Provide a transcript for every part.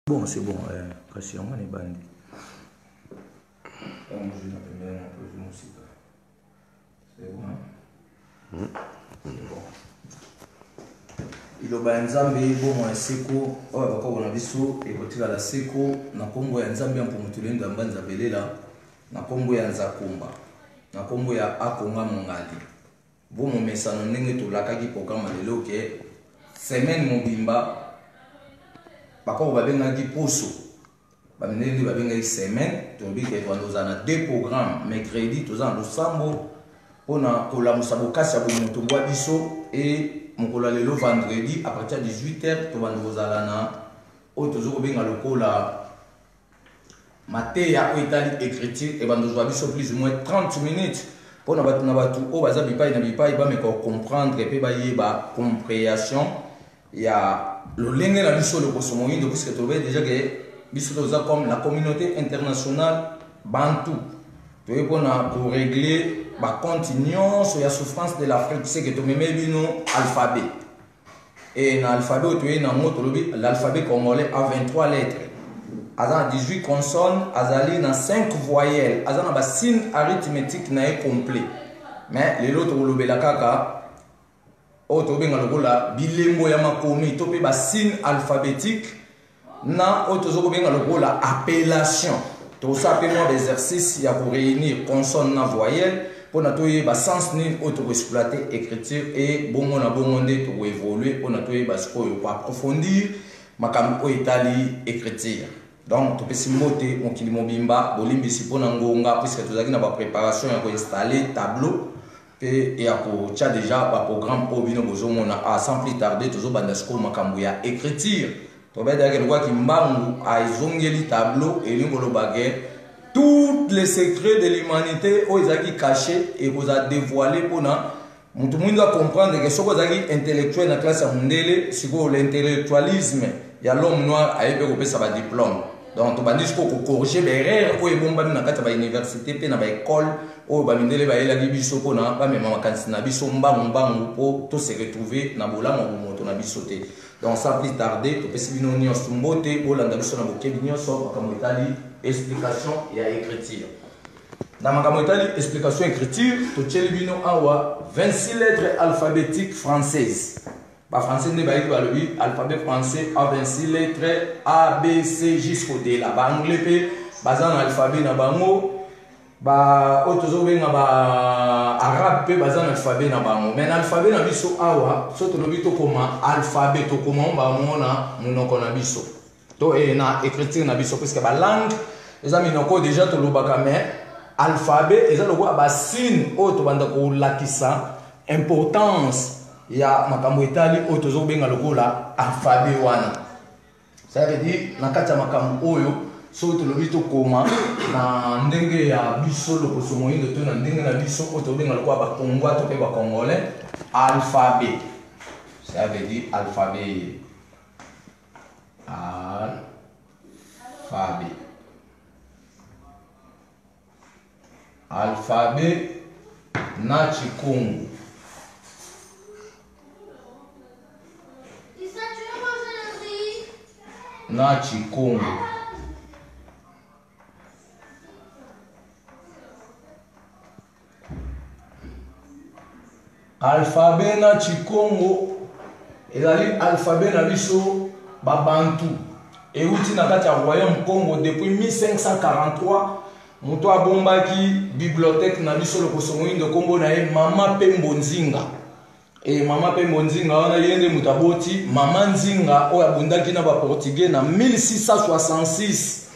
Bon, c'est bon, kasi yango ni bandi. C'est bon. Iloba nzambe bomo eseko oyo bakoko na biso ekotila la seko na kombo ya nzambe mpo mutulendo mbanza belela na kombo ya nzakumba na kombo ya akonga mongali bomo mesano ndenge tolakaki programme lelo ke semaine mobimba bakoko babengaki poso bamendeli babengaki semaine tobike tozana deux programmes mercredi tozana losambo pona kolamusa bokasi ya bomoto bwa biso et mokolo lelo vendredi à partir de 18h to bando kozala na oyo tozoko benga lokola mateya oyo etali écriture et bando zwa biso plus ou moins 30 minutes pona batu na batu oyo baza bipai na bipai bameka comprendre pe bayeba compréhension ya lolenge na biso lokoso moyindo puisque tobe déjà que biso toza comme la communauté internationale bantu toye pona pour régler ba continuons sur la souffrance de l'Afrique, c'est que tu me mets alphabet. Et dans l'alphabet, tu es dans l'alphabet congolais a 23 lettres. Azan 18 consonnes, azali dans 5 voyelles. Azan ba signe arithmétique na complet. Mais les autres le la kaka o to benga lokola bilembo ya makomi to pe ba signe alphabétique na o to zo benga lokola appellation. Tout ça peut moi exercices il pour réunir consonnes na voyelles. Pour notre bas sens ni auto-exploiter écriture et bon on a bon monde pour évoluer pour notre bas pour approfondir ma cam itali écriture donc tu peux si monter mon kili mobimba bolimbi si pour ngonga puisque tu as na préparation pour installer tableau et à pour tu as déjà pas programme pour bino bozo mona a sans plus tarder toujours bandasco makambu ya écriture to ba da ke kwa kimbangu a izongeli tableau et lingolo baguette tous les secrets de l'humanité où ils ont caché et vous a dévoilé pour nous. Tout le monde doit comprendre que ce que vous avez intellectuel dans la classe mondiale, c'est que l'intellectualisme, il y a l'homme noir à épeler sa diplôme. Donc, on va dire qu'il faut corriger les erreurs où ils vont dans la université, dans l'école, où ils vont dans la biso pour na ba même na biso mbangu pour tout se retrouver na bola moto na bisoté. Donc sans plus tarder, tu peux si bino ni osumbote pour landa biso na bokebi nyonso comme Italie explication et écriture. Dans ma Italie explication écriture, tu tcheli bino awa 26 lettres alphabétiques françaises. Ba français ne ba écrit le alphabet français a 26 lettres A B C jusqu'au D là. Ba anglais pe bazan alphabet na bango ba otozo benga ba arabe pe bazan alphabet na bango. Mais l'alphabet na biso awa soto no bito koma alphabet to koma ba mona munoko na biso. To e na écriture na biso parce que ba langue les amis noko déjà to lobaka mais alphabet eza loko ba signe o to banda ko lakisa importance ya makambo etali o tozo benga lokola alphabet wana. Ça veut dire na kati ya makambo oyo so to lobito koma na ndenge ya biso lokoso moyindo to na ndenge na biso o to benga lokola ba kongwa to pe ba congolais alphabet. Ça veut dire alphabet. Alphabet. Alphabet na Chikongo. Na Chikongo. Alphabet na Chikongo. Ezali alphabet na biso babantu. Et outi na kati ya royaume Congo depuis 1543. Moto abombaki bibliothèque na biso le kosomoyindo kombo na ye Mama Pembo Nzinga. Et Mama Pembo Nzinga wana yende mutaboti Mama Nzinga oyo abundaki na ba portugais na 1666.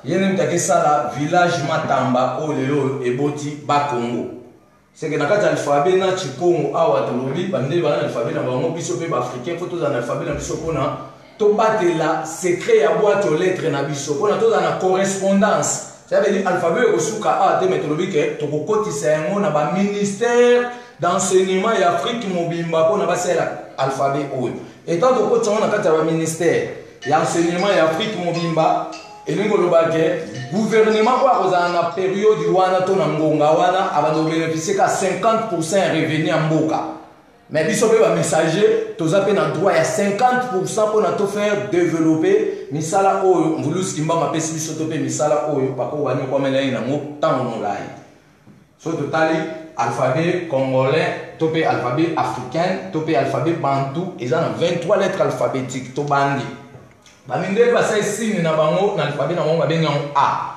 Yende mutakesa la village Matamba oyo lelo eboti ba Congo. C'est que na kati alphabet na Chikongo awa tolobi bande bana alphabet na bango biso pe ba africain photo za alphabet na biso pona to batela secret ya boîte aux lettres na biso pona to za na correspondance. Ça veut dire alphabet au souka a te méthodologique to kokotisa yango na ba ministère d'enseignement et Afrique mobimba pour na ba sela alphabet oyo. Et tant to kotsana na kati ya ba ministère d'enseignement et Afrique mobimba elingo lobake gouvernement kwa kozana na période wana to na ngonga wana abado bénéficier ka 50% revenu ya mboka. Mais biso pe ba messager toza pe na droit ya 50% pour na to faire développer misala oyo ngulus kimba mapesi biso to pe misala oyo bako bani kwa mela ina ngo tango molai. So totali alphabet congolais, to pe alphabet africain, to pe alphabet bantou, ils ont 23 lettres alphabétiques to bandi. Ba mindele ba sai signe na bango na alphabet na bango ba benga A.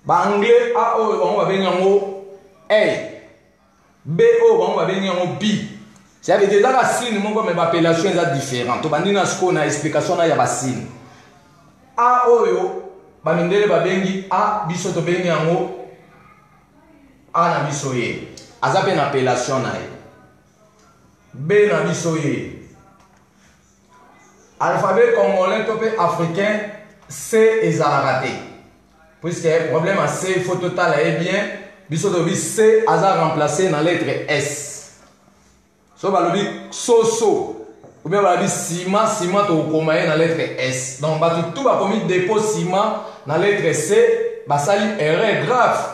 Ba anglais A oyo bango ba benga ngo A. B O bango ba benga ngo B. Ça veut dire que les signes mais l'appellation est différente. To bandi na sko na explication na ya ba signe. A oyo ba mindele ba bengi A biso to benga ngo A na biso ye. Aza pe na appellation na ye. B na biso ye. Alphabet congolais to pe africain C ezala raté. Puisque le problème à C il faut total est bien. Biso to bi C aza remplacé dans la lettre S. So ba lobi so ou bien ba lobi ciment to komaye dans la lettre S. Donc ba tout ba commis dépôt ciment dans la lettre C, ba sali erreur grave.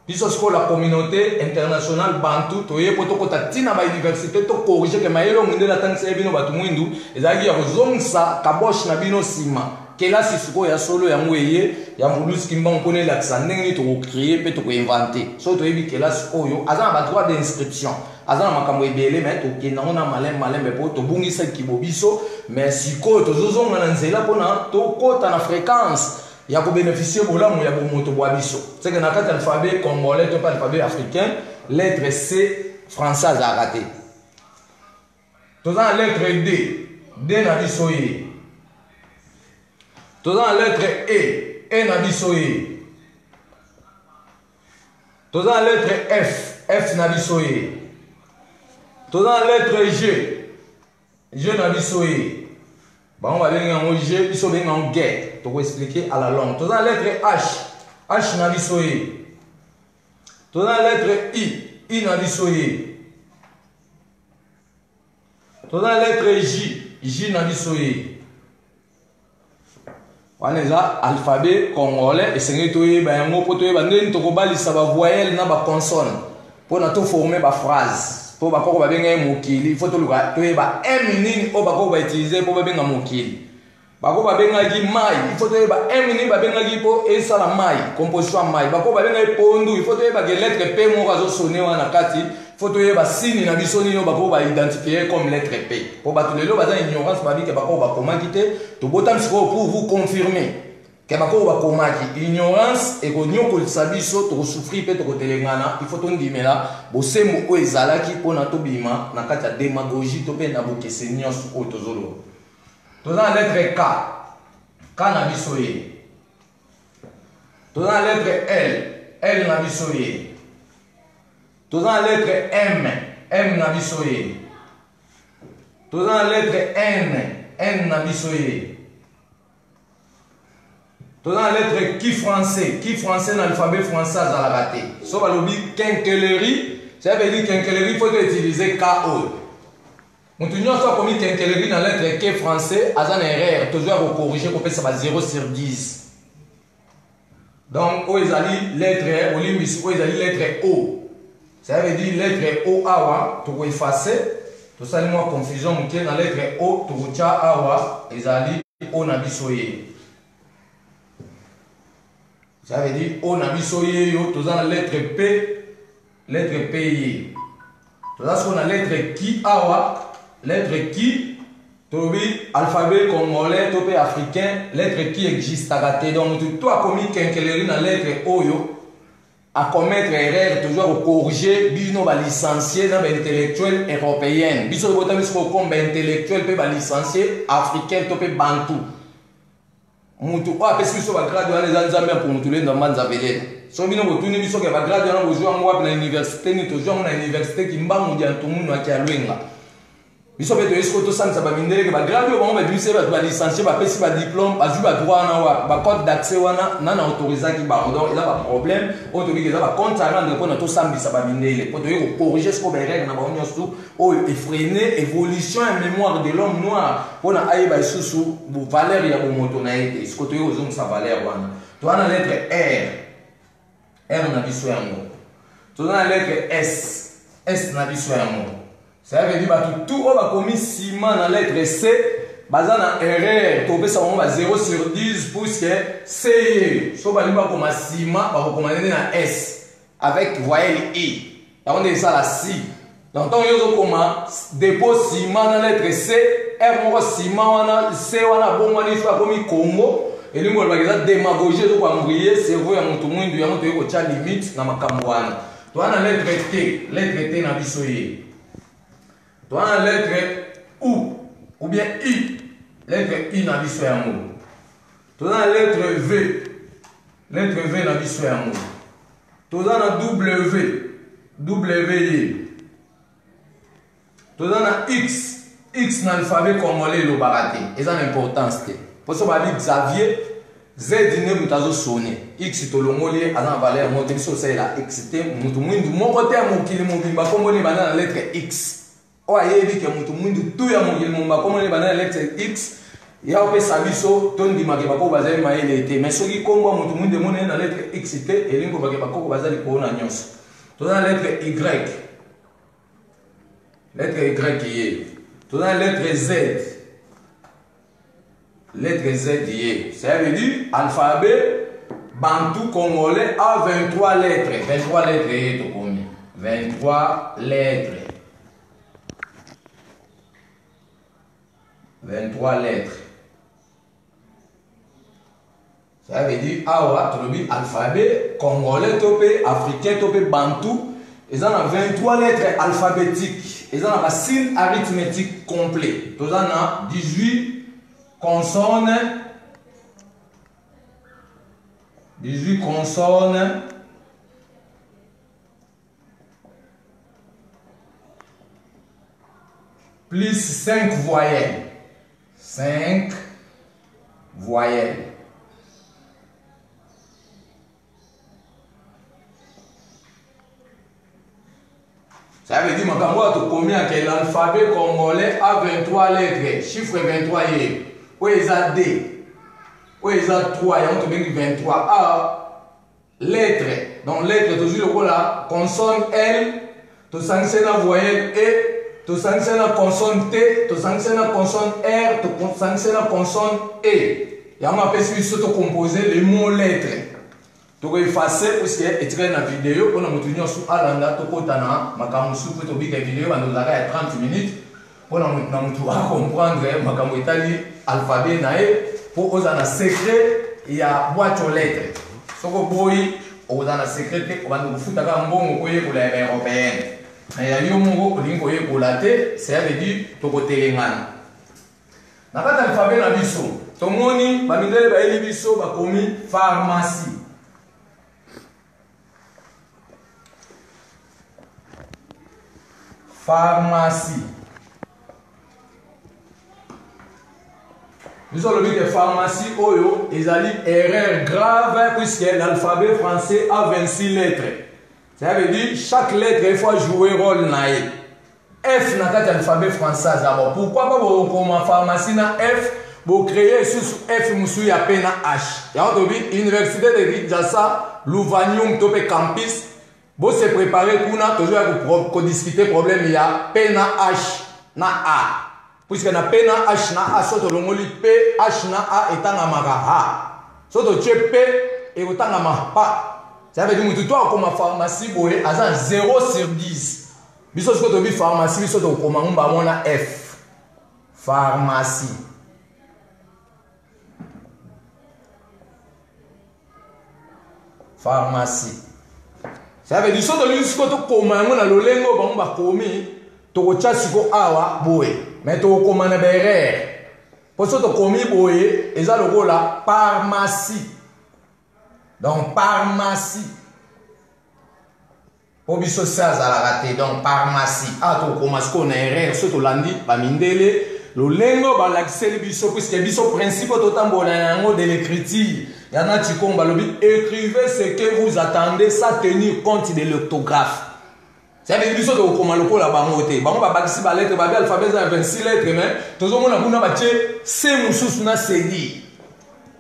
Biso sko la communauté internationale bantu to ye poto kota tina ba université to corriger que mayelo munde la tangse bino batu mwindu ezaki ya kozongsa kabosh na bino ciment. Kela si suko ya solo ya mweye ya mulus kimba mpone la tsandenge to créer pe to inventer. So to yebi kela oyo azana ba droit d'inscription. Azana makambo ebele mais to kena ona malem mais po to bungisa kibobiso mais siko to zozonga na nzela pona to kota na fréquence. Il y a pour bénéficier de la moto boabiso. C'est que dans le alphabet congolais, pas l'alphabet africain, lettre C française a raté. Dans la lettre D n'a bisoye. Dans la lettre E n'a bisoye. Dans la lettre F n'a bisoye. Dans la lettre G n'a bisoye. Bah, on va venir en G, il faut venir en guet. Pour expliquer à la langue. Dans la lettre H n'a bisoye. Dans la lettre I n'a bisoye. Dans la lettre J n'a bisoye. On est là, alphabet congolais, et c'est que bah, un mot pour toi, bah, nous avons bali ça va voyelle na ba consonne pour na to former ba phrase. Pour ba ko ba benga mokili, il faut to luka to ba nini o ba ko ba utiliser pour ba benga mokili. Ba ko ba benga gi mai, il faut to ba nini ba benga gi po e sala mai, composition mai. Ba ko ba benga pondu, il faut to ba ge lettre P mo ka zo sonner wana kati, il faut to ba signe na bisoni no ba ko ba identifier comme lettre P. Pour ba to lelo ba za ignorance ba bi ke ba ko ba komaki te, to botam siko pour vous confirmer. Kebako ba komaki ignorance et ko nyoko sabiso to souffrir pe to ko telengana il faut to ndimela bo sembo o ezalaki pona to bima na kati ya démagogie to pe na bokese nyonso o to zolo to na lettre K na bisoye to na lettre L na bisoye to na lettre M na bisoye to na lettre N na bisoye. Dans la lettre qui français dans l'alphabet français à la raté. Sauf à l'oubli quincaillerie, ça veut dire quincaillerie, il faut utiliser KO. Nous tenons soit commis quincaillerie dans la lettre qui français, à un erreur, toujours corriger pour faire ça 0 sur 10. Donc, où ils allaient lettre O, où ils allaient lettre O. Ça veut dire lettre O awa, tu peux effacer. Tout ça, il y a une confusion, dans la lettre O, tu peux awa, ils allaient O nabisoye. Ça veut dire on a mis soye yo tous la lettre P y. Tout ça on a lettre qui awa lettre qui tobi alphabet congolais topé africain lettre qui existe à rater donc tout a commis quincaillerie dans lettre O yo à commettre erreur toujours corriger bino ba licencié dans intellectuel européenne biso botam biso comme intellectuel pe ba licencié africain topé bantou. Mutu o apesi biso ba grade wana eza nzambe pour mutu le ndamba nzabelele so bino botuni biso ke ba grade wana bozwa ngwa na université ni tozwa na université ki mbangu dia tumunwa ki alwenga biso beto esko to sansa ba mindele ke ba grade o ba bise ba licencié ba pesi ba diplôme ba ju ba droit na wa ba code d'accès wana na autorisé ki ba donc il a pas problème o to bike za ba compte à rendre pour na to sambisa ba mindele pour to yo corriger ce ko ba règle na ba onyosu o freiner évolution et mémoire de l'homme noir pour na aïba isusu bu valeur ya bu moto na ete ce ko to yo zong sa valeur wana to na lettre R na biso yango to na lettre S na biso yango. Ça veut dire que tout on va commis ciment dans la lettre C, basé dans erreur, tu peux savoir 0 sur 10 puisque C, si on va dire comme ciment, on va recommander dans S avec voyelle I. On dit ça la C. Donc on a comme dépôt ciment dans la lettre C, R mon ciment C on a bon on soit comme Congo et nous on va démagogie donc on va mourir c'est vrai à mon tout monde il y a mon tout limite dans ma camouane. Toi dans la lettre T na bisoye. Toi dans la lettre ou bien I, lettre I na bisoye amour. Toi dans la lettre V na bisoye amour. Toi dans la W. Toi dans la X dans l'alphabet congolais le baraté. Et ça l'importance. Pour ça on va dire Xavier Z ne mutazo sonné. X to longolé à la valeur monter sur celle-là. X te mutu mwindu mon côté à mon kili mon bimba comme on est dans la lettre X. Oye dit que mutu mwindu tout ya mon kili mon bimba comme on est dans la lettre X. Ya ope sabiso ton di makeba ko bazali maele te. Mais soki kombo mutu mwindu mon dans la lettre X te et lingo bakeba ko bazali ko na nyos. To dans la lettre Y. Lettre Y qui est. To dans la lettre Z. Lettre Z y est. Ça veut dire alphabet bantou congolais a 23 lettres. 23 lettres y est combien? 23 lettres. 23 lettres. Ça veut dire alphabet congolais topé africain topé bantou. Ils ont 23 lettres alphabétiques. Ils ont un signe arithmétique complet. Ils ont 18 consonnes, 18 consonnes, plus 5 voyelles. 5 voyelles. Ça veut dire que combien que l'alphabet congolais a 23 lettres. Chiffre 23 est. Où ils ont D, où ils ont 3, il y a 23. A, lettres. Donc, lettres, toujours le consonne L, tu sanctionnes la voyelle E, tu sanctionnes la consonne T, tu sanctionnes la consonne R, tu sanctionnes la consonne E. Il y a un peu de composer les mots lettres. Tu peux effacer parce que tu es dans la vidéo, on a montré sur Alanda, tu peux t'en makamusu pour te dire que la vidéo va nous arrêter à 30 minutes. On a comprendre l'alphabet pour aux en secret il y a boîte aux lettres. Ce que boy aux en secret on va nous foutre un bon pour les européennes. Mais il y a eu un mot pour la tête, ça veut dire to côté ngana. Na pas l'alphabet na biso. To moni ba mindele ba eli biso ba komi pharmacie. Pharmacie. Nous avons dit que pharmacie, ils ont dit erreur grave puisque l'alphabet français a 26 lettres. Ça veut dire chaque lettre il faut jouer rôle naïf. F n'a pas l'alphabet français d'abord. Pourquoi pas vous comme pharmacie na F, vous créez sous F musu ya P na H. Il y a une université de Kinshasa, Louvanium Topé Campus. Vous se préparez pour toujours discuter problème il y a P na H na A. Puisque na P na H na A, soto longoli P, H na A etanga maka A. Soto tue P et otanga ma pa. Ça veut dire que toi, comme pharmacie, boye, à 0 sur 10. Biso ce que tu dis pharmacie, biso tu comme on va mona F. Pharmacie. Pharmacie. Ça veut dire que ce que tu comme on a le lengo, on va commis, tu as siko awa boye. Mais tu commandes berre. Pour ça, tu as commis boye, et ça le rôle là, pharmacie. Donc, pharmacie. Pour biso ça, ça la raté. Donc, pharmacie. Ah, tu commences qu'on a erreur, surtout lundi, pas mindele. Le lengo, bah, l'accès biso, puisque biso principe totalement de l'écriture. Il y en a qui combat le but. Écrivez ce que vous attendez, ça tenir compte de l'orthographe. Ça veut dire que vous avez dit que vous avez dit que vous avez dit que vous avez 26 lettres, mais vous avez dit que C moussous na CD.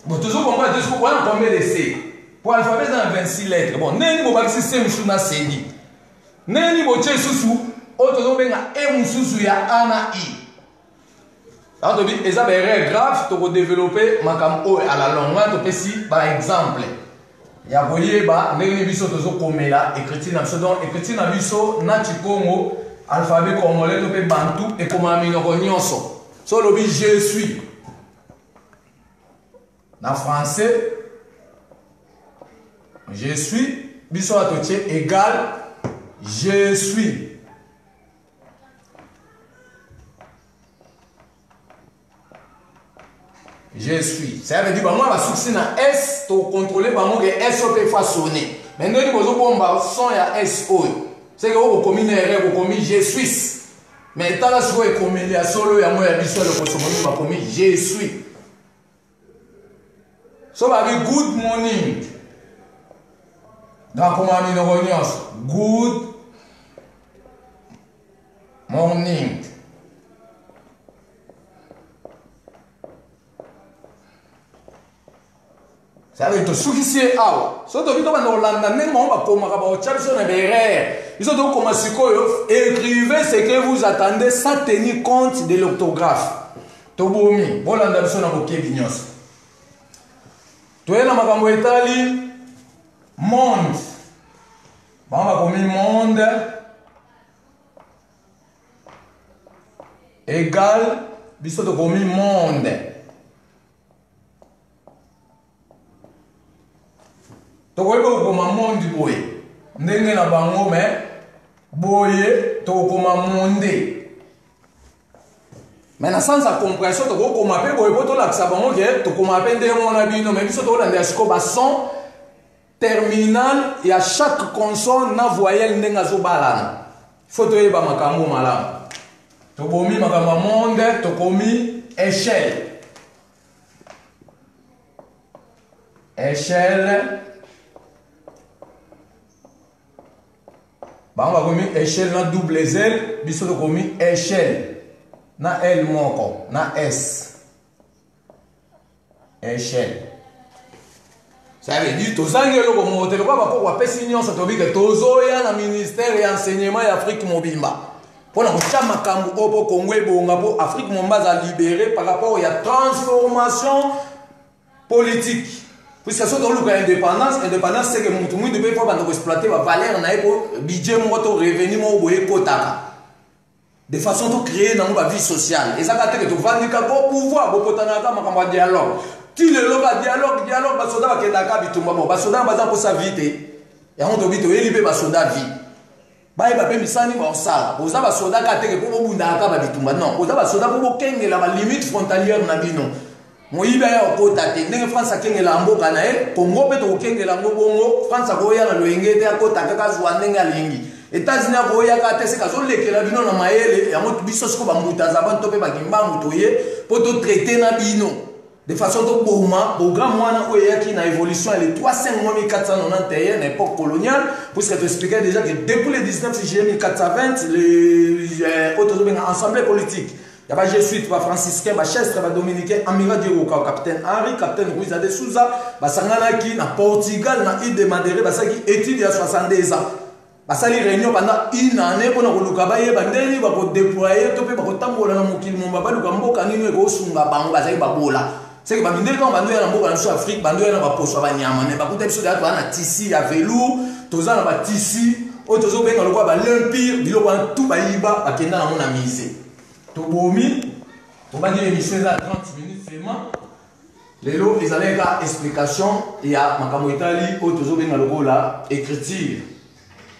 Vous avez dit que vous avez combien de C? Pour l'alphabet, vous avez 26 lettres. Bon, vous avez dit que C moussous na CD. Vous avez dit que vous auto benga e mususu ya ana i. Alors tu dis eza ba erreur grave to développer makambo à la longue to pesi par exemple. Ya boyeba ndenge biso tozo komela écriture na biso donc écriture na biso na Congo alphabet congolais to pe bantu et comme minoko nyonso. So lobi je suis. Na français je suis biso atoche égal je suis. Je suis. Ça veut dire que moi, je na S, tu contrôler que S peut façonner. Maintenant, tu peux bomba son ya S O. C'est que vous commis une erreur, vous commis je suis. Mais tant que vous avez commis la solo, ya moi ya biso le consommation va commis je suis. So va dire good morning. Dans comment nous good morning. Ça veut dire que si c'est awa, si tu as dans l'Olanda, même on va comme ils ont commencé à écrivez ce que vous attendez sans tenir compte de l'orthographe. Tobomi, Bolanda biso na boké vignos. Toyena makambo etali monde. Bamba komi monde égal biso to komi monde. Tokoyeba kokoma monde boye ndenge na bango me boye tokoma monde mais na sens ya compréhension tokokoma mpe boye po tolakisa bango ke tokoma mpe ndenge mona bino me biso tokolandela siko bason terminal ya chaque consonne na voyelle ndenge azobalana fo toyeba makambo malamu tobomi makambo ya monde tokomi échelle échelle. On va commis échelle na double L, biso to commis échelle na L moko na S. Échelle. Ça veut dire to zangelo ko motel ko ba ko wa pesi nyonso to bike tozo ya na ministère ya enseignement ya Afrique mobimba. Pona ko chama kambu opo Congo bonga po Afrique mombaza libéré par rapport à transformation politique. Puisque ce que l'indépendance, indépendance c'est que mon tout le monde ne peut pas exploiter la valeur na budget moto revenu mo boye kotaka. De façon de créer dans la vie sociale. Et ça va être que tu vas dire que pouvoir bo potanaka makamba dialogue. Tu le loba dialogue basoda ba kendaka bitumba mo basoda baza ko sa vite. Et on doit bito elibe basoda vie. Ba ba pe misani ba osala. Oza basoda ka teke po bunda ka ba bitumba non. Oza basoda po kengela ba limite frontalière na bino. Moyiba ya okota te ndenge France akengela mboka na ye Congo pe to kengela bongo France akoya na loyengete akota kaka zwa ndenge alingi États-Unis akoya ka te se kazo lekela bino na mayele ya moto biso siko ba mutaza banto pe bakimba moto ye po to traiter na bino de façon to boma programme wana oyaki na évolution elle 35491 na époque coloniale puisque tu expliquais déjà que depuis le 19 juillet 1420 les assemblée politique. Il y a des jésuites, des franciscains, des chestres, des dominicains, amiral du Roca, capitaine Henri, capitaine Ruiz de Souza, des Sanganaki, na Portugal, na île de Madère, des études il y a 70 ans. Basali réunion pendant une année pour nous lukabaye bandeli ba ko déployer to pe ba ko tambola na mokili momba ba luka mboka nini ko sunga bango bazali babola. C'est que ba mindeli quand bandu ya na mboka na Afrique, bandu ya na ba poso ba nyama, ne ba kuta biso da na tissu ya velours, toza na ba tissu, o tozo benga lokwa ba l'empire, biloko na tout ba yiba ba kenda na mona mise. Tobomi, on va dire l'émission à 30 minutes seulement. Les lots, ils allaient faire explication. Il y a Makamo Itali, Otozo Bengaloko là, écriture.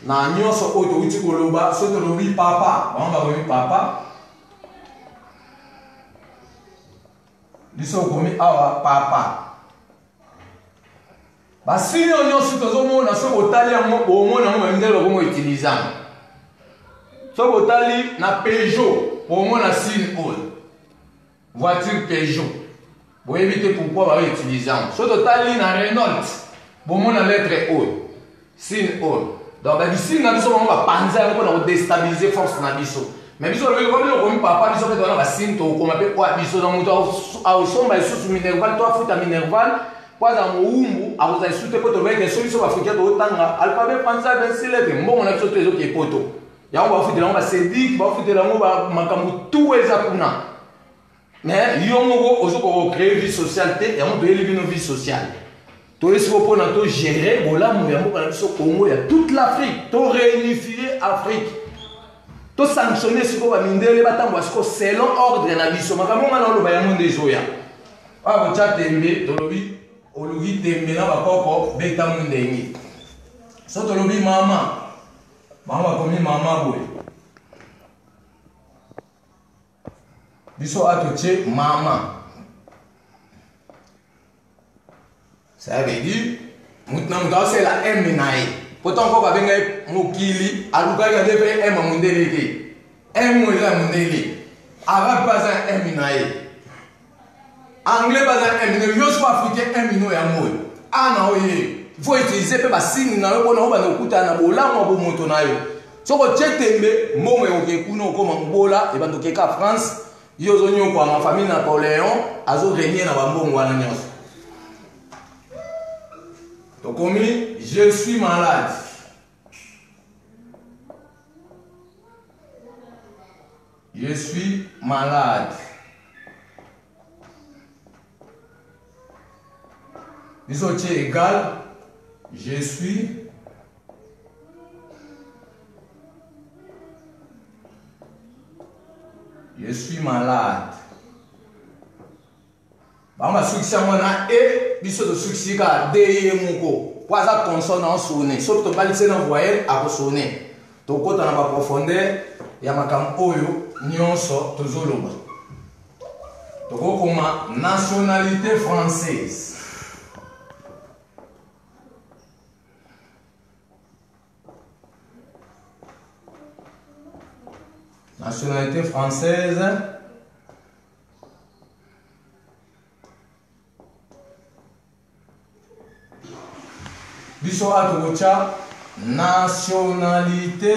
Na nyonso Oto Uti Koloba, Soto Lobi Papa. On va remettre Papa. Liso Komi Awa Papa. Basi nyonso Tozo Mona, Soto Otali, au moins, on va dire comment utiliser. Soto Otali, na Peugeot. Pour moi, la signe haut. Voiture Peugeot. Vous évitez pourquoi on va utiliser. Sur le total, il y a Renault. Pour moi, la lettre haut. Signe haut. Donc, le signe, on va penser à déstabiliser force. Mais si on veut papa, si on veut un signe, on va appeler quoi? Si on veut un sombre, sous minerval, toi, fout à minerval. Pas dans mon oumou, à vous insulter pour trouver des solutions africaines de haut. Alphabet français, 26 lettres. Bon, on a tout les autres qui est poteau. yango bafutela yango basédik bafutela yango makambo tout eza kuna mais yo moko ozokorecréer vie sociale te yango toyeli bino vie sociale toyesi ko mpona togérer bolamu ya mboka na biso Congo ya toute l'Afrique toréunifier Afrique tosanctionne siko bamindele batambola siko selon ordre na biso makambo nga na oloba yango nde ezoya awa kotya tembe tolobi oluki tembe na bakoko beta mondenge so tolobi mama bakomi mama boye biso atotie mama ça veut dire mutu na mutu aosala eme na ye pourtant mpo babenga ye mokili alukaki ade mpe eme mondele te eme eza mondele arabe mpe aza eme na ye anglais baza eme nyonso africain eme no yango oyo ana oye faut utiliser pe basini na yo mpona obana okutana na bolamu ya bomoto na yo soko otie tembe mbongo ekoke kuna okoma mobola ebanda okeka France yo ozonyokwama famille Napoléon azorenie na bambongo wana nyonso tokomi je suis malade je suis malade biso tie égal je suis malade. Bamba succès mona e biso de succès ka de moko. Kwaza consonant sonné. Sauf to balise na voyelle a sonné. To kota na ba profondeur ya makam oyo nyonso tozoloba. To koma nationalité française. Nationalité française. Biso atokocha nationalité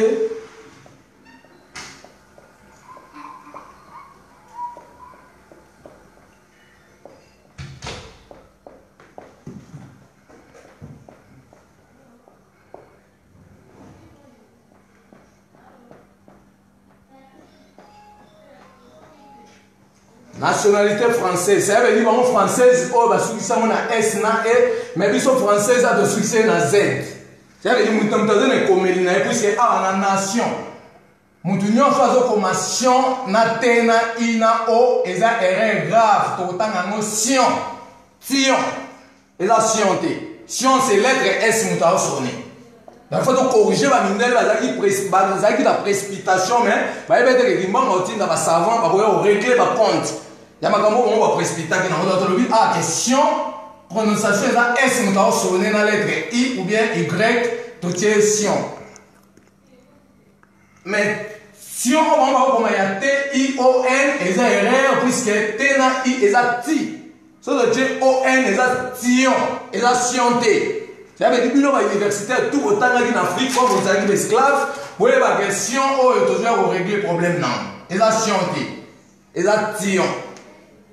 nationalité française, ça veut dire que française, oh, bah, succès, on a S, na E, mais biso française a de succès na Z. Ça veut dire que nous avons comme puisque A, na nation. Nous avons comme nation, na T, na I, na O, et ça erreur grave, tout autant na notion. Sion, et la scienté. Sion, c'est lettre S, nous avons sonné. Il faut corriger la mindel, la précipitation, mais il y a des savants qui ont réglé le compte. Il y a des gens qui ont précipité, ah, question, prononciation, S, nous avons sonné dans la lettre I ou bien Y, tout est Sion. Mais si on va comme il y a T, I, O, N, et ça erreur, puisque T, na I, et ça Ti. So de T, O, N, et ça Tion, et ça Scienté. Il y avait des universitaires tout autant en Afrique, comme vous avez des esclaves, vous avez des questions, où ils ont toujours réglé le problème. Et la scienté, et la tion.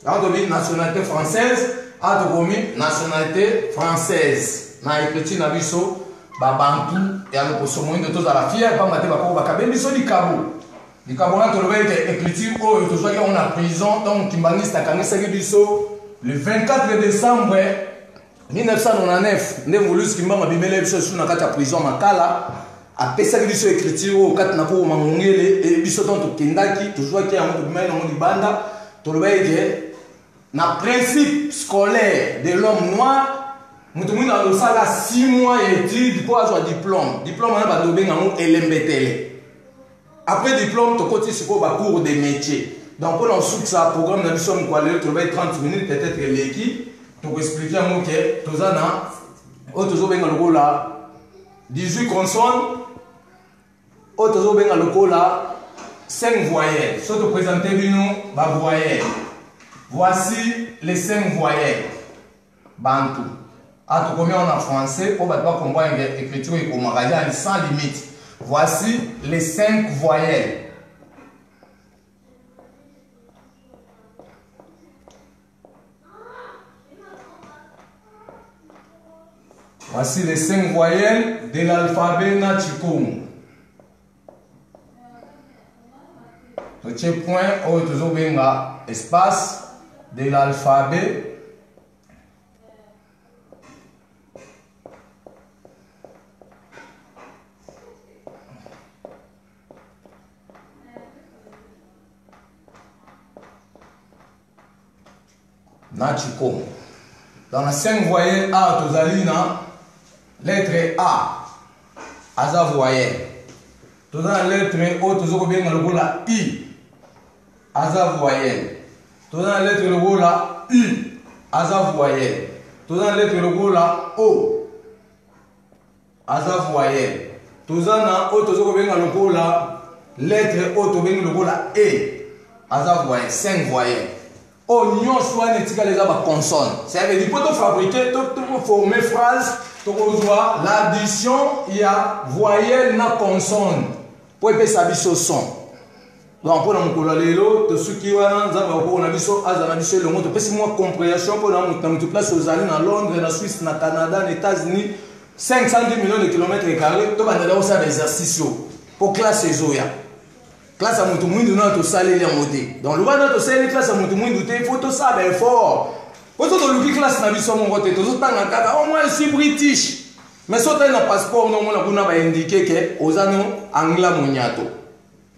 Là, on a une nationalité française, on a une nationalité française. On a écrit dans le biso, Babantou, et on a posé de tous à la fière, on a dit biso du Cabo. Du Cabo, on a écrit, où ils ont toujours en prison, donc Kimbaniste a gagné biso le 24 décembre. 1999, nde Moluski Mbamba bimele biso sous na kati ya prison Makala apesaki biso écriture kati na ko mangongele et biso ton to kendaki toujours ki yango bimele na libanda to lobaye na principe scolaire de l'homme noir mutu mwina do sala 6 mois d'études pour avoir diplôme na ba do benga mo LMBTL après diplôme to koti siko ba cours de métier donc pour on souk ça programme na biso mkwale to lobaye 30 minutes peut-être l'équipe. Donc expliquer à moi que Tozana, Otozo benga lokola 18 consonnes, Otozo benga lokola 5 voyelles. Si tu présentes nous, ba voyelles. Voici les 5 voyelles. Bantou. À tout combien on a français, on va pas comprendre l'écriture et comment regarder sans limite. Voici les 5 voyelles. Voici les 5 voyelles de l'alphabet Natchikoum. petit point, ou toujours bien espace de l'alphabet. Nachiko. Dans la 5 voyelles A, tu as la lettre A. Aza voyelle. Tu as la lettre O, tu as bien la I. Aza voyelle. Tu as la lettre la U. Aza voyelle. Tu as la lettre la O. Aza voyelle. Tu as la O, tu as bien la lettre O, tu as bien la E. Aza voyelle. 5 voyelles. Oh, nous soit les consonnes. Ça veut dire pour fabriquer, pour former phrase, tu reçois l'addition, il y a voyelle na consonne. Pour que ça soit son. Donc, pour nous coller tout ce qui va dans la vision, le mot, parce que moi compréhension pour nous place aux Alliés dans Londres, dans la Suisse, dans le Canada, dans les États-Unis, 510 millions de kilomètres carrés, tu vas dans ça exercices pour classe Zoya. Classe à mon tout le monde, nous salé les motés. Donc, le roi de salé classe à mon tout le monde, il faut tout ça, ben fort. Vous avez le classe na biso mon côté, tout ça, au moins je suis british. Mais si vous avez un passeport, nous avons indiqué que vous avez un anglais moniato.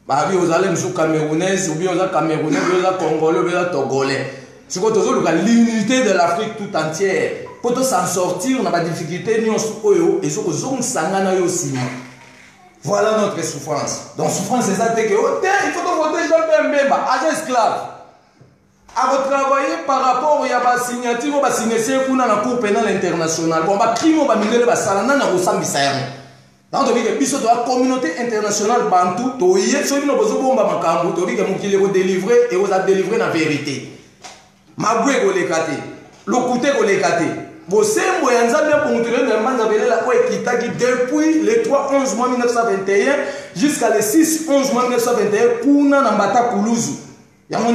Vous allez me camerounaise, ou bien vous avez camerounais, vous avez congolais, vous avez togolais. C'est quand vous avez l'unité de l'Afrique tout entière. Pour s'en sortir, on a des difficultés, nous avons des choses. Voilà notre souffrance. Donc, souffrance, c'est ça que il faut voter Jean-Pierre agent esclave. À retravailler par rapport à la signature, on va signer pour la Cour pénale internationale. On va crime, on va miner le salana, on va s'en bissaire. Donc, on dit que la communauté internationale bantou, on va délivrer et on va délivrer la vérité. Maboué, on va l'écarter. Le côté, on va l'écarter. Depuis le 3 11 mois 1921 jusqu'à le 6 11 mois 1921 pour Nambata Koulouzou. Il y a un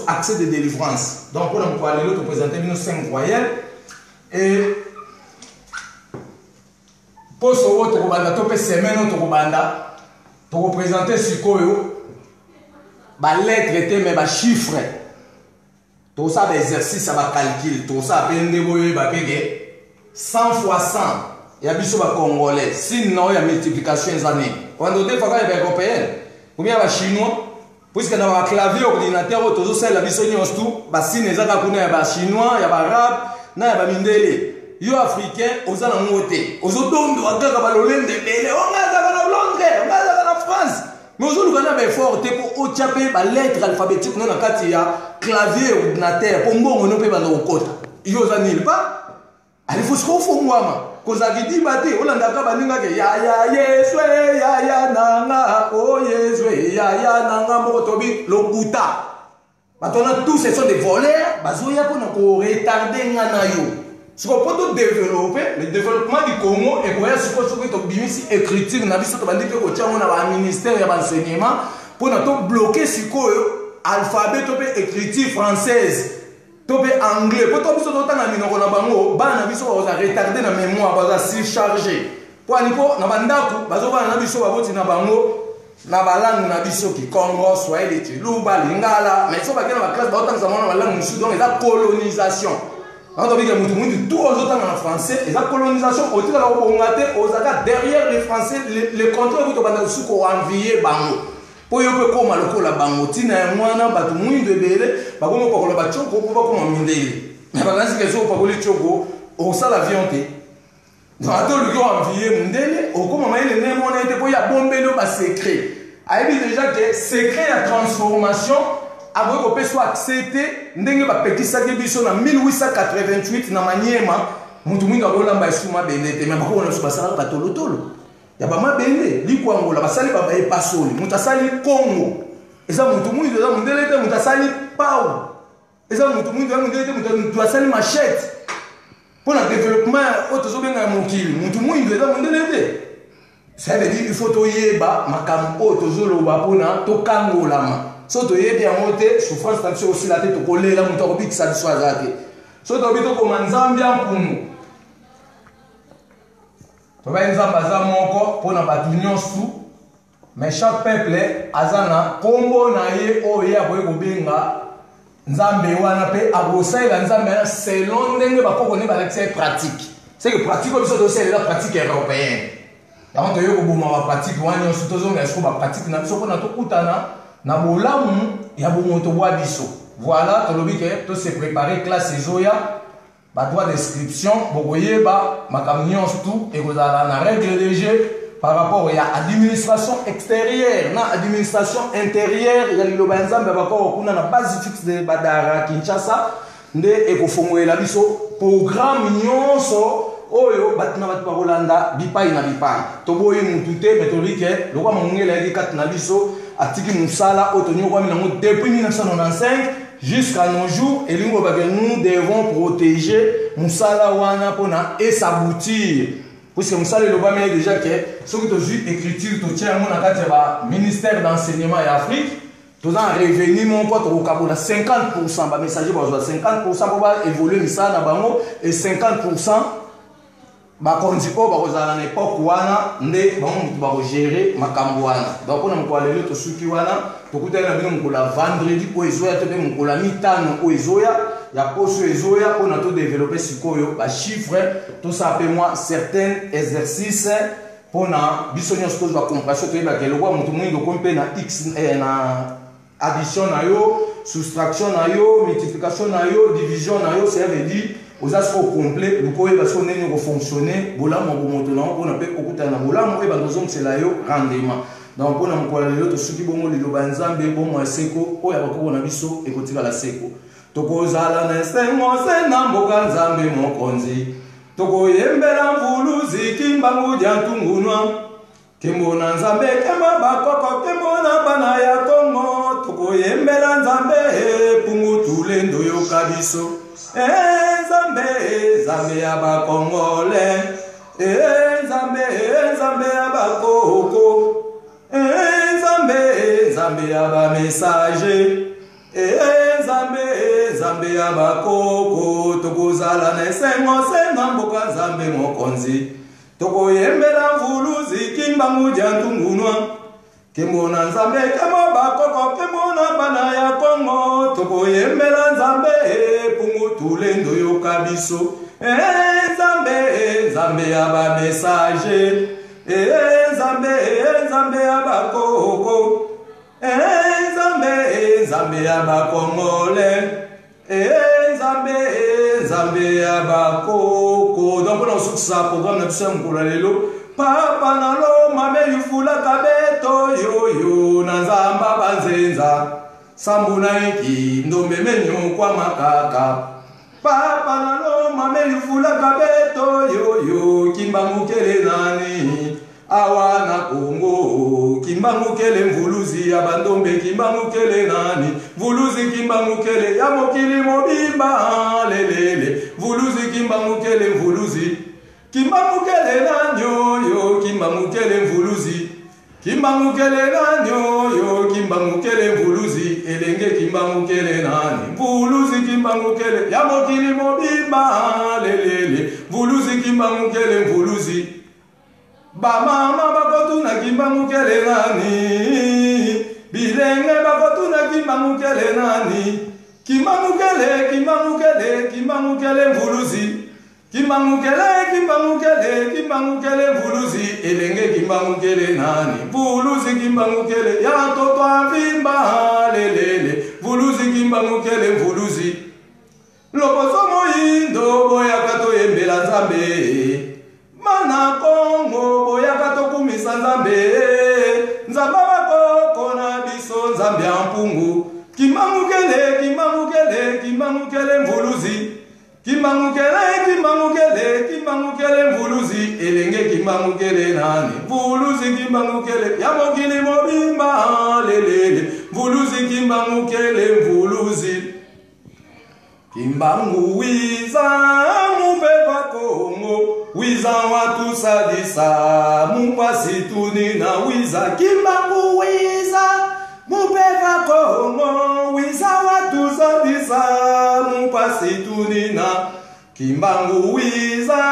accès de délivrance. Donc, pour nous aller te présenter nos 5 voyelles. Et pour ce autre, tu peux semaine tu représenter ce Koyo. Lettre, mais chiffre. Tout ça, l'exercice, ça va calculer. Tout ça, 100 fois 100. Il y a des Congolais. Sinon, il y a multiplication des années. Quand on dit qu'il y a des Européens, ou bien il y a des Chinois, puisque dans le clavier ordinateur, tout ça, il y a des Chinois, il y a des Chinois, il y a des Arabes, il y a des Mindélé. Les Africains, ils ont un moté. Ils ont un moté. Ils ont France. Mais aujourd'hui, on a effort pour taper la lettre alphabétique dans le clavier ordinateur pour qu'on ne peut pas le côté. Il y a pas. Il faut se confondre moi. Quand ça dit baté, on a d'accord que ya yeswe ya nanga oh yeswe ya nanga motobi lokuta. Maintenant tous ce sont des voleurs, bazoya pour nous retarder nganayo. Ce qu'on peut développer, le développement du Congo et pour ce qu'on peut bimisi écriture, na biso to bandi pe ko tia on a un ministère ya enseignement pour nous bloquer ce alphabet to pe écriture française. Topé anglais, pour toi, biso totanga minoko na bango, bana biso ba retarder na mémoire, ba surcharger. Pour alipo na bandaku, bazo bana biso ba boti na bango, na balangue na biso ki Congo, Swahili, Luba, Lingala, mais so ba kena ba classe ba otanga mona ba langue musu donc la colonisation. On doit dire que mutu tout aux autres en français, et la colonisation au titre la bongate aux aga derrière les français les contrôles to bana su ko envier bango. Pour yoko koma lokola bango tina mwana batu mwinde bele bakomo pakola bachoko ko bakoma mindele mais bakanzi kezo pakoli choko o sala vionté dans ato luko envier mindele o koma maile ne mona ete po ya bombelo ba secret a dit déjà que secret la transformation avant ko pe soit accepté ndenge ba pekisa ke biso na 1888 na Maniema mutu mwinga bolamba isuma benete mais bakona so basala patolotolo. Il y a pas bende likwango la basali baba e pasoli mutasali Congo eza mutu mwindu eza mundelete mutasali pau eza mutu mwindu eza mundelete mutasali machette pour le développement auto zobenga mokili mutu mwindu eza mundelete ça veut dire il faut toyeba makambo auto zoloba pona tokangolama so toyebi yango te souffrance tension aussi la tête tokolela mutu akobikisa biso azate so tobi tokoma nzambe ya mpumu toba nzamba za moko pona batu nyonso mais chaque peuple azana kombo na ye oye aboye kobenga nzambe wana pe abosaila nzambe na selon ndenge bakoko ne balakisa pratique. C'est que pratique comme ça c'est la pratique européenne. Donc toyo ko boma ba pratique wana nyonso tozonga esko ba pratique na biso pona tokutana na bolamu ya bomoto bwa biso. Voilà tolobi ke to se préparer classe ezoya ba droit d'inscription bokoyeba makambo nyonso tout et kozala na règle de jeu par rapport à l'administration extérieure, na administration intérieure, il y a liloba nzambe bakoko kuna na base fixe de Badara Kinshasa nde ekofongolela biso programme nyonso oyo batina batu bakolanda bipai na bipai. Toboyi mutu te metolike lokwa mongela yaki kati na biso atiki musala otonyo kwa minango depuis 1995 jusqu'à nos jours et nous devons protéger musala wana pona et s'aboutir. Puisque nous savons déjà que ce que tu as écriture, tu as un ministère d'enseignement et Afrique, tu as revenu mon pote au Cap 50%, messager 50% pour évoluer et 50% bakondiko bakozala na époque wana nde bango gérer makambo wana. Donc on a ko alelo to suki wana to kutana bino mkola vendredi ko ezoya to be mkola mitano ko ezoya ya poso ezoya on a to développer sikoyo ba chiffre to ça peut moi certains exercices pour na biso nyonso to ba compréhension to ba kelo kwa mutu mwingi ko mpe na x na addition na yo, soustraction na yo, multiplication na yo, division na yo, ça veut dire aux aspects complets, le courrier va fonctionner, bola mo bomoto on appelle okutana bola mo eba dozong c'est là yo rendement. Donc on a mkola lelo to suki bongo lilo banzambe bomo seko oya bakoko na biso ekotika la seko. Tokozala na sengo sena mboka nzambe mokonzi. Tokoyembela mvuluzi kimbangu jantungunwa. Kembona nzambe kema bakoko kembona bana ya Kongo. Tokoyembela nzambe pungu tulendo yo kabiso. Nzambe nzambe ya bakongole. Nzambe ya bakoko. Nzambe ya ba messager. Nzambe ya bakoko. Tokozala na sengo sena mboka nzambe mokonzi. Tokoyembela mvuluzi kimbangu jantungunwa. Kembona nzambe kema bakoko kembona bana ya Kongo. Tokoyembela nzambe pungu tulendo yo kabiso. Nzambe ya ba messager. Nzambe ya bakoko. Nzambe ya bakongole. Nzambe ya bakoko. Donc on a aussi ça programme na tsa mkola lelo. Papa na lo mame yufula kabeto yo na nzamba banzenza. Sambuna iki ndombe menyo kwa makaka. Papa na lo mame yufula kabeto yo kimba mukele nani. Awana Kongo kimba mukele mvuluzi ya bandombe kimba mukele nani. Mvuluzi kimba mukele ya mokili mobimba lelele. Mvuluzi kimba mukele mvuluzi. Kimba mukele nanyo kimba mukele mvuluzi. Kimba mukele nanyo kimba mukele mvuluzi. Elenge kimba mukele nani. Mvuluzi kimba mukele ya mokili mobimba lelele. Mvuluzi kimba mukele mvuluzi. Bamama bakotu na kimba mukele nani. Bilenge bakotu na kimba mukele nani. Kimba mukele mvuluzi. Kimba mukele mvuluzi. Elenge kimba mukele nani. Mvuluzi kimba mukele ya toto avimba lelele. Mvuluzi kimba mukele mvuluzi. Lokoso moyindo boya kato yembela nzambe. Mana Kongo boya kato kumisa nzambe. Nzamba bakoko na biso nzambe ampungu. Kimba mukele mvuluzi. Kimba mukele mvuluzi. Elenge kimba mukele nani. Mvuluzi kimba mukele ya mokili mobimba lelele. Mvuluzi kimba mukele mvuluzi. Kimbangu wiza mupeva Kongo. Wiza watu sadisa mupasi tunina wiza. Kimbangu wiza mupeva Kongo. Wiza watu sadisa mupasi tunina. Kimbangu wiza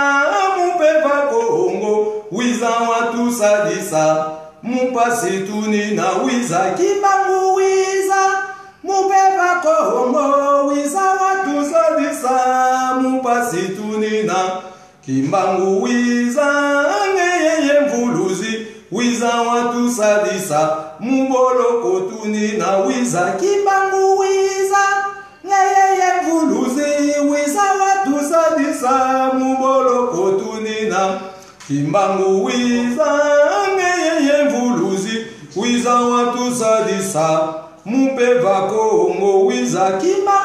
mupeva Kongo. Wiza watu sadisa mupasi tunina wiza Kimbangu wiza mupeva Kongo wiza watu sadisa mupasi tunina Kimbangu wiza ngeyeye mvuluzi wiza watu sadisa muboloko tunina wiza Kimbangu wiza ngeyeye mvuluzi wiza watu sadisa muboloko tunina Kimbangu wiza ngeyeye mvuluzi wiza watu sadisa mupeva Kongo wiza Kimbangu